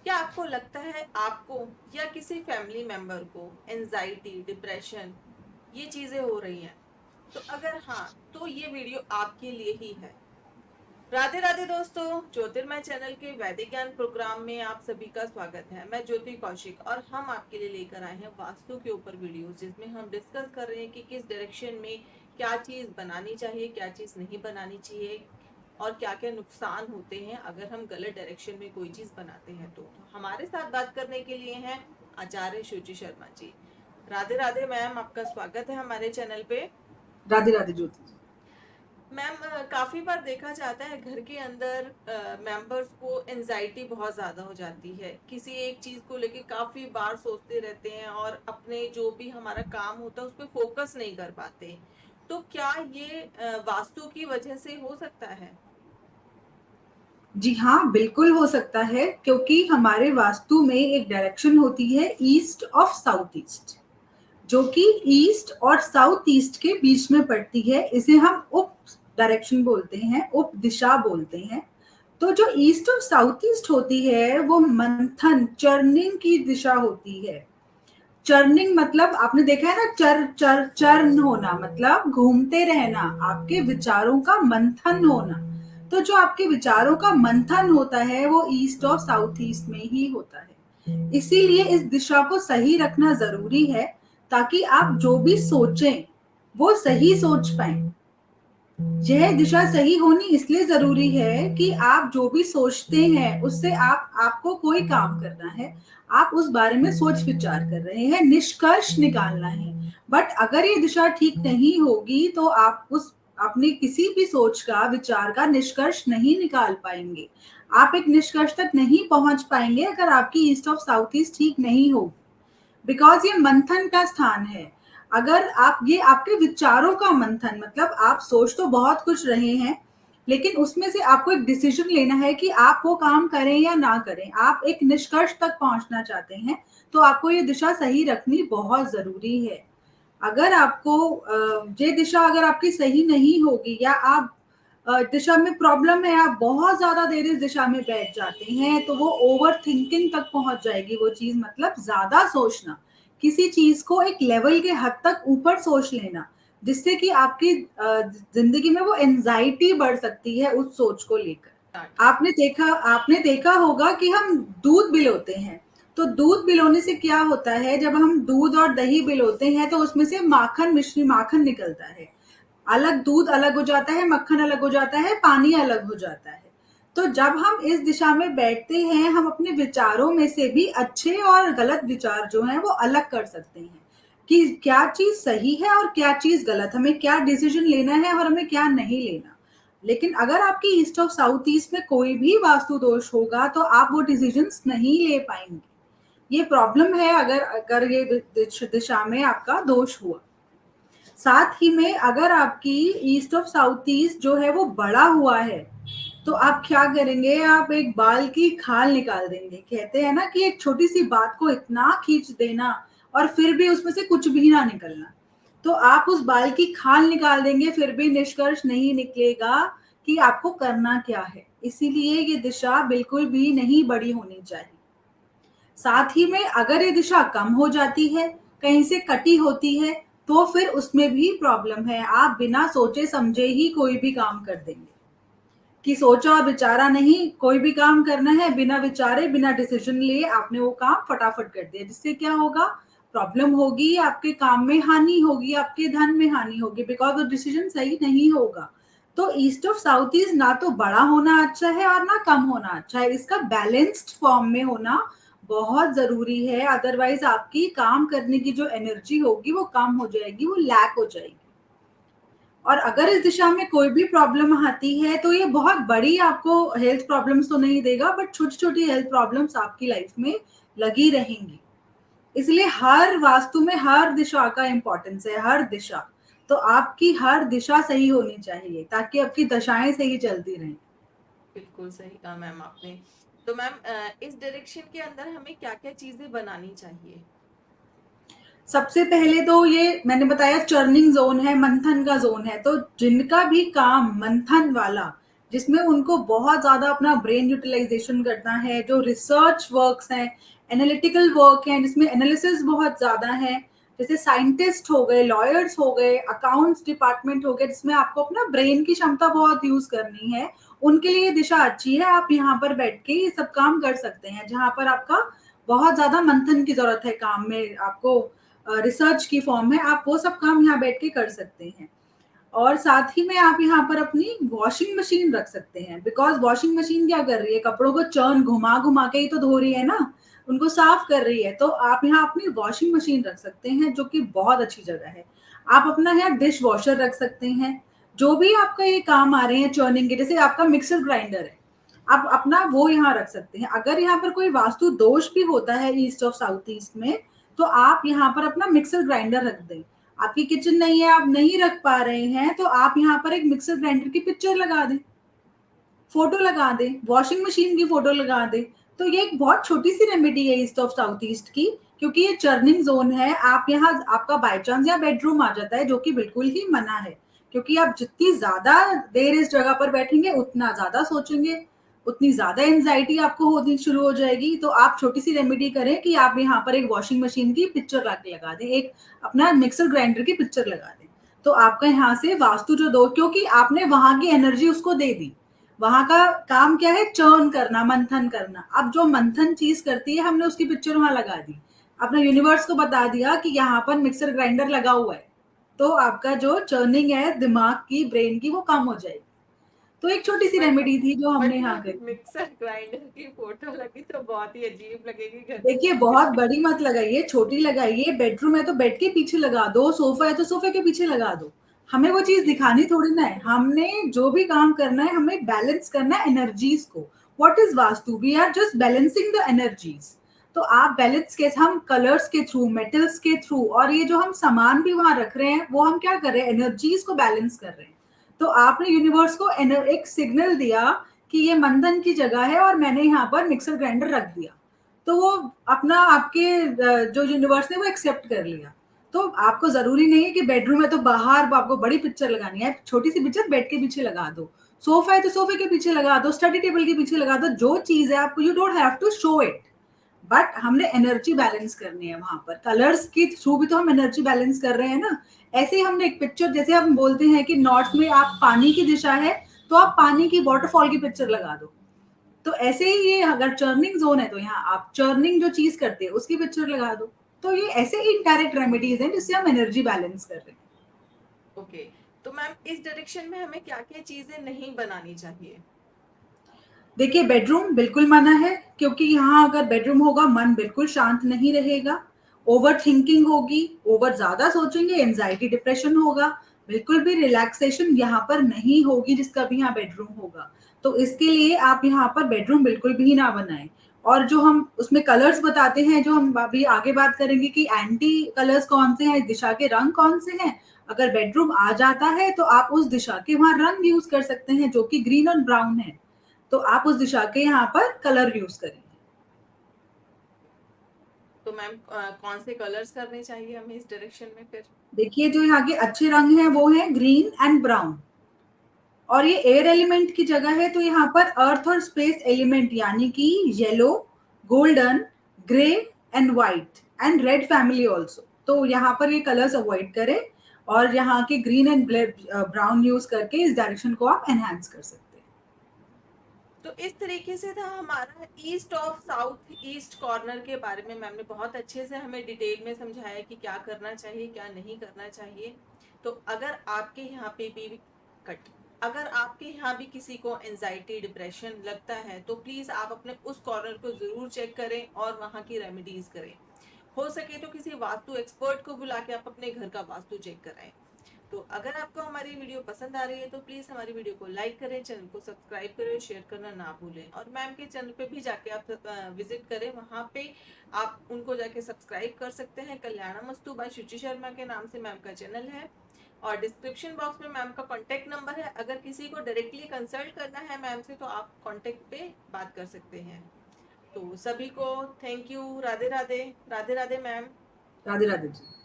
क्या आपको लगता है आपको या किसी फैमिली मेंबर को एंजाइटी, डिप्रेशन ये चीजें हो रही हैं? तो अगर हाँ, तो ये वीडियो आपके लिए ही है। राधे राधे दोस्तों, ज्योतिर्मय चैनल के वैदिक ज्ञान प्रोग्राम में आप सभी का स्वागत है। मैं ज्योति कौशिक और हम आपके लिए लेकर आए हैं वास्तु के ऊपर वीडियो, जिसमें हम डिस्कस कर रहे हैं कि किस डायरेक्शन में क्या चीज बनानी चाहिए, क्या चीज नहीं बनानी चाहिए और क्या क्या नुकसान होते हैं अगर हम गलत डायरेक्शन में कोई चीज बनाते हैं। तो हमारे साथ बात करने के लिए हैं आचार्य शुचि शर्मा जी। राधे राधे मैम, आपका स्वागत है हमारे चैनल पे। राधे राधे ज्योति जी। मैम, काफी बार देखा जाता है घर के अंदर मेंबर्स को एनजाइटी बहुत ज्यादा हो जाती है, किसी एक चीज को लेके काफी बार सोचते रहते हैं और अपने जो भी हमारा काम होता है उस पर फोकस नहीं कर पाते। तो क्या ये वास्तु की वजह से हो सकता है? जी हाँ, बिल्कुल हो सकता है क्योंकि हमारे वास्तु में एक डायरेक्शन होती है ईस्ट ऑफ साउथ ईस्ट, जो कि ईस्ट और साउथ ईस्ट के बीच में पड़ती है। इसे हम उप डायरेक्शन बोलते हैं, उप दिशा बोलते हैं। तो जो ईस्ट और साउथ ईस्ट होती है वो मंथन, चर्निंग की दिशा होती है। चर्निंग मतलब आपने देखा है ना, चर चर चर्न होना मतलब घूमते रहना, आपके विचारों का मंथन होना। तो जो आपके विचारों का मंथन होता है वो ईस्ट और साउथ ईस्ट में ही होता है। इसीलिए इस दिशा को सही रखना जरूरी है, ताकि आप जो भी सोचें वो सही सोच पाए। यह दिशा सही होनी इसलिए जरूरी है कि आप जो भी सोचते हैं उससे आपको कोई काम करना है, आप उस बारे में सोच विचार कर रहे हैं, निष्कर्ष निकालना है। बट अगर ये दिशा ठीक नहीं होगी तो आप उस अपनी किसी भी सोच का, विचार का निष्कर्ष नहीं निकाल पाएंगे। आप एक निष्कर्ष तक नहीं पहुंच पाएंगे अगर आपकी ईस्ट ऑफ साउथ ईस्ट ठीक नहीं होगी, बिकॉज ये मंथन का स्थान है। अगर आप, ये आपके विचारों का मंथन मतलब आप सोच तो बहुत कुछ रहे हैं, लेकिन उसमें से आपको एक डिसीजन लेना है कि आप वो काम करें या ना करें, आप एक निष्कर्ष तक पहुंचना चाहते हैं, तो आपको ये दिशा सही रखनी बहुत जरूरी है। अगर आपको ये दिशा अगर आपकी सही नहीं होगी, या आप दिशा में प्रॉब्लम है, आप बहुत ज्यादा देर इस दिशा में बैठ जाते हैं, तो वो ओवर थिंकिंग तक पहुंच जाएगी वो चीज, मतलब ज्यादा सोचना, किसी चीज को एक लेवल के हद तक ऊपर सोच लेना, जिससे कि आपकी जिंदगी में वो एंजाइटी बढ़ सकती है उस सोच को लेकर। स्टार्ट। आपने देखा होगा कि हम दूध बिलोते हैं, तो दूध बिलोने से क्या होता है, जब हम दूध और दही बिलोते हैं तो उसमें से माखन, मिश्री माखन निकलता है। अलग दूध अलग हो जाता है, मक्खन अलग हो जाता है, पानी अलग हो जाता है। तो जब हम इस दिशा में बैठते हैं, हम अपने विचारों में से भी अच्छे और गलत विचार जो हैं वो अलग कर सकते हैं, कि क्या चीज सही है और क्या चीज गलत, हमें क्या डिसीजन लेना है और हमें क्या नहीं लेना। लेकिन अगर आपकी ईस्ट और साउथ ईस्ट में कोई भी वास्तु दोष होगा तो आप वो डिसीजंस नहीं ले पाएंगे। ये प्रॉब्लम है अगर अगर ये दिशा में आपका दोष हुआ। साथ ही में अगर आपकी ईस्ट ऑफ साउथ ईस्ट जो है वो बड़ा हुआ है, तो आप क्या करेंगे, आप एक बाल की खाल निकाल देंगे। कहते हैं ना कि एक छोटी सी बात को इतना खींच देना और फिर भी उसमें से कुछ भी ना निकलना। तो आप उस बाल की खाल निकाल देंगे, फिर भी निष्कर्ष नहीं निकलेगा कि आपको करना क्या है। इसीलिए ये दिशा बिल्कुल भी नहीं बड़ी होनी चाहिए। साथ ही में अगर ये दिशा कम हो जाती है, कहीं से कटी होती है, तो फिर उसमें भी प्रॉब्लम है। आप बिना सोचे समझे ही कोई भी काम कर देंगे, कि सोचा और विचारा नहीं, कोई भी काम करना है बिना विचारे, बिना डिसीजन लिए आपने वो काम फटाफट कर दिया, जिससे क्या होगा, प्रॉब्लम होगी, आपके काम में हानि होगी, आपके धन में हानि होगी, बिकॉज वो डिसीजन सही नहीं होगा। तो ईस्ट ऑफ साउथ ईस्ट ना तो बड़ा होना अच्छा है और ना कम होना अच्छा है, इसका बैलेंस्ड फॉर्म में होना बहुत जरूरी है। अदरवाइज आपकी काम करने की जो एनर्जी होगी वो कम हो जाएगी, वो लैक हो जाएगी। और अगर इस दिशा में कोई भी प्रॉब्लम आती है तो ये बहुत बड़ी आपको हेल्थ प्रॉब्लम्स तो नहीं देगा, बट छोटी छोटी हेल्थ प्रॉब्लम्स आपकी लाइफ में लगी रहेंगी। इसलिए हर वास्तु में हर दिशा का इम्पोर्टेंस है, हर दिशा। तो आपकी हर दिशा सही होनी चाहिए ताकि आपकी दशाएं सही चलती रहें। बिल्कुल सही कहा मैम आपने। तो मैम, इस डायरेक्शन के अंदर हमें क्या क्या चीजें बनानी चाहिए? सबसे पहले तो ये मैंने बताया चर्निंग जोन है, मंथन का जोन है, तो जिनका भी काम मंथन वाला, जिसमें उनको बहुत ज़्यादा अपना ब्रेन यूटिलाइजेशन करना है, जो रिसर्च वर्क्स हैं, एनालिटिकल वर्क हैं, जिसमें एनालिसिस बहुत ज़्यादा है, जैसे साइंटिस्ट हो गए, लॉयर्स हो गए, अकाउंट्स डिपार्टमेंट हो गए, जिसमें आपको अपना ब्रेन की क्षमता बहुत यूज़ करनी है, उनके लिए ये दिशा अच्छी है। आप यहाँ पर बैठ के ये सब काम कर सकते हैं, जहाँ पर आपका बहुत ज़्यादा मंथन की ज़रूरत है काम में, आपको रिसर्च की फॉर्म में, आप वो सब काम यहाँ बैठ के कर सकते हैं। और साथ ही में आप यहाँ पर अपनी वॉशिंग मशीन रख सकते हैं, बिकॉज वॉशिंग मशीन क्या कर रही है, कपड़ों को चर्न घुमा घुमा के ही तो धो रही है ना, उनको साफ कर रही है। तो आप यहाँ अपनी वॉशिंग मशीन रख सकते हैं, जो कि बहुत अच्छी जगह है। आप अपना यहाँ डिश वॉशर रख सकते हैं, जो भी आपका ये काम आ रहे हैं चर्निंग के, जैसे आपका मिक्सर ग्राइंडर है, आप अपना वो यहाँ रख सकते हैं। अगर यहाँ पर कोई वास्तु दोष भी होता है ईस्ट ऑफ साउथ ईस्ट में, तो आप यहाँ पर अपना मिक्सर ग्राइंडर रख दें। आपकी किचन नहीं है, आप नहीं रख पा रहे हैं, तो आप यहाँ पर एक मिक्सर ग्राइंडर की पिक्चर लगा दें, फोटो लगा दें, वॉशिंग मशीन की फोटो लगा दें। तो ये एक बहुत छोटी सी रेमेडी है ईस्ट ऑफ साउथ ईस्ट की, क्योंकि ये चर्निंग जोन है। आप यहाँ आपका बाय चांस यहाँ बेडरूम आ जाता है, जो कि बिल्कुल ही मना है, क्योंकि आप जितनी ज्यादा देर इस जगह पर बैठेंगे, उतना ज्यादा सोचेंगे, उतनी ज्यादा एंजाइटी आपको होनी शुरू हो जाएगी। तो आप छोटी सी रेमेडी करें कि आप यहाँ पर एक वॉशिंग मशीन की पिक्चर लाके लगा दें, एक अपना मिक्सर ग्राइंडर की पिक्चर लगा दें। तो आपका यहाँ से वास्तु जो दो, क्योंकि आपने वहां की एनर्जी उसको दे दी, वहां का काम क्या है, चर्न करना, मंथन करना। अब जो मंथन चीज करती है, हमने उसकी पिक्चर वहां लगा दी, अपने यूनिवर्स को बता दिया कि यहाँ पर मिक्सर ग्राइंडर लगा हुआ है, तो आपका जो चर्निंग है दिमाग की, ब्रेन की, वो कम हो जाएगी। तो एक छोटी सी बट रेमेडी थी जो हमने बट यहाँ मैम करी। मिक्सर ग्राइंडर की फोटो लगी तो बहुत ही अजीब लगेगी घर में देखिए, किसी बहुत के। बड़ी मत लगाइए, छोटी लगाइए। बेडरूम है तो बेड के पीछे लगा दो, सोफा है तो सोफे के पीछे लगा दो। हमें वो चीज ओके। दिखानी थोड़ी ना है, हमने जो भी काम करना है, हमें बैलेंस करना है एनर्जीज को। What is vastu, we are just balancing the energies. तो आप बैलेंस के, हम कलर्स के थ्रू, मेटल्स के थ्रू, और ये जो हम सामान भी वहां रख रहे हैं, वो हम क्या कर रहे हैं, एनर्जीज को बैलेंस कर रहे हैं। तो आपने यूनिवर्स को एक सिग्नल दिया कि ये मंथन की जगह है, और मैंने यहाँ पर मिक्सर ग्राइंडर रख दिया, तो वो अपना आपके जो यूनिवर्स ने वो एक्सेप्ट कर लिया। तो आपको जरूरी नहीं है कि बेडरूम है तो बाहर आपको बड़ी पिक्चर लगानी है, छोटी सी पिक्चर बेड के पीछे लगा दो, सोफा है तो सोफे के पीछे लगा दो, स्टडी टेबल के पीछे लगा दो, जो चीज है आपको, you don't have to show it, but हमने एनर्जी बैलेंस करनी है वहां पर। कलर्स के थ्रू भी तो हम एनर्जी बैलेंस कर रहे हैं ना। ऐसे ही हमने एक पिक्चर, जैसे हम बोलते हैं कि नॉर्थ में आप पानी की दिशा है, तो आप पानी की वाटरफॉल की पिक्चर लगा दो। तो ऐसे ही ये अगर चर्निंग जोन है, तो यहाँ आप चर्निंग जो चीज करते हैं उसकी पिक्चर लगा दो। तो ये ऐसे ही इनडायरेक्ट रेमेडीज हैं जिससे हम एनर्जी बैलेंस कर रहे हैं। ओके, तो मैम इस डायरेक्शन में हमें क्या क्या चीजें नहीं बनानी चाहिए? देखिए, बेडरूम बिल्कुल मना है, क्योंकि यहाँ अगर बेडरूम होगा, मन बिल्कुल शांत नहीं रहेगा, ओवर थिंकिंग होगी, ओवर ज्यादा सोचेंगे, एंजाइटी डिप्रेशन होगा, बिल्कुल भी रिलैक्सेशन यहाँ पर नहीं होगी जिसका भी यहाँ बेडरूम होगा। तो इसके लिए आप यहाँ पर बेडरूम बिल्कुल भी ना बनाएं। और जो हम उसमें कलर्स बताते हैं, जो हम अभी आगे बात करेंगे कि एंटी कलर्स कौन से हैं, इस दिशा के रंग कौन से हैं, अगर बेडरूम आ जाता है तो आप उस दिशा के वहां रंग यूज कर सकते हैं, जो कि ग्रीन और ब्राउन है। तो आप उस दिशा के यहाँ पर कलर यूज करेंगे। तो मैम कौन से कलर्स करने चाहिए हमें इस डायरेक्शन में फिर? देखिए, जो यहाँ के अच्छे रंग हैं वो है ग्रीन एंड ब्राउन। और ये एयर एलिमेंट की जगह है, तो यहाँ पर अर्थ और स्पेस एलिमेंट, यानी कि yellow, golden, grey and white and red family also, तो यहाँ पर ये कलर्स अवॉइड करें, और यहाँ के ग्रीन एंड ब्राउन यूज करके इस डायरेक्शन को आप एनहांस कर सकते हैं। तो इस तरीके से था हमारा east of south east corner के बारे में। मैम ने बहुत अच्छे से हमें डिटेल में समझाया कि क्या करना चाहिए, क्या नहीं करना चाहिए। तो अगर आपके यहाँ पे भी कट अगर आपके यहाँ भी किसी को एंजाइटी डिप्रेशन लगता है, तो प्लीज आप अपने उस कॉर्नर को जरूर चेक करें और वहाँ की रेमेडीज करें। हो सके तो किसी वास्तु एक्सपर्ट को बुला के आप अपने घर का वास्तु चेक कराएं। तो अगर आपको हमारी वीडियो पसंद आ रही है तो प्लीज हमारी वीडियो को लाइक करें, चैनल को सब्सक्राइब करें, शेयर करना ना भूलें। और मैम के चैनल पे भी जाके आप विजिट करें, वहां पे आप उनको जाके सब्सक्राइब कर सकते हैं। कल्याणमस्तु बाय शुचि शर्मा के नाम से मैम का चैनल है, और डिस्क्रिप्शन बॉक्स में मैम का कॉन्टेक्ट नंबर है। अगर किसी को डायरेक्टली कंसल्ट करना है मैम से, तो आप कॉन्टेक्ट पे बात कर सकते हैं। तो सभी को thank you, Radhe Radhe, Radhe Radhe ma'am. Radhe Radhe ji.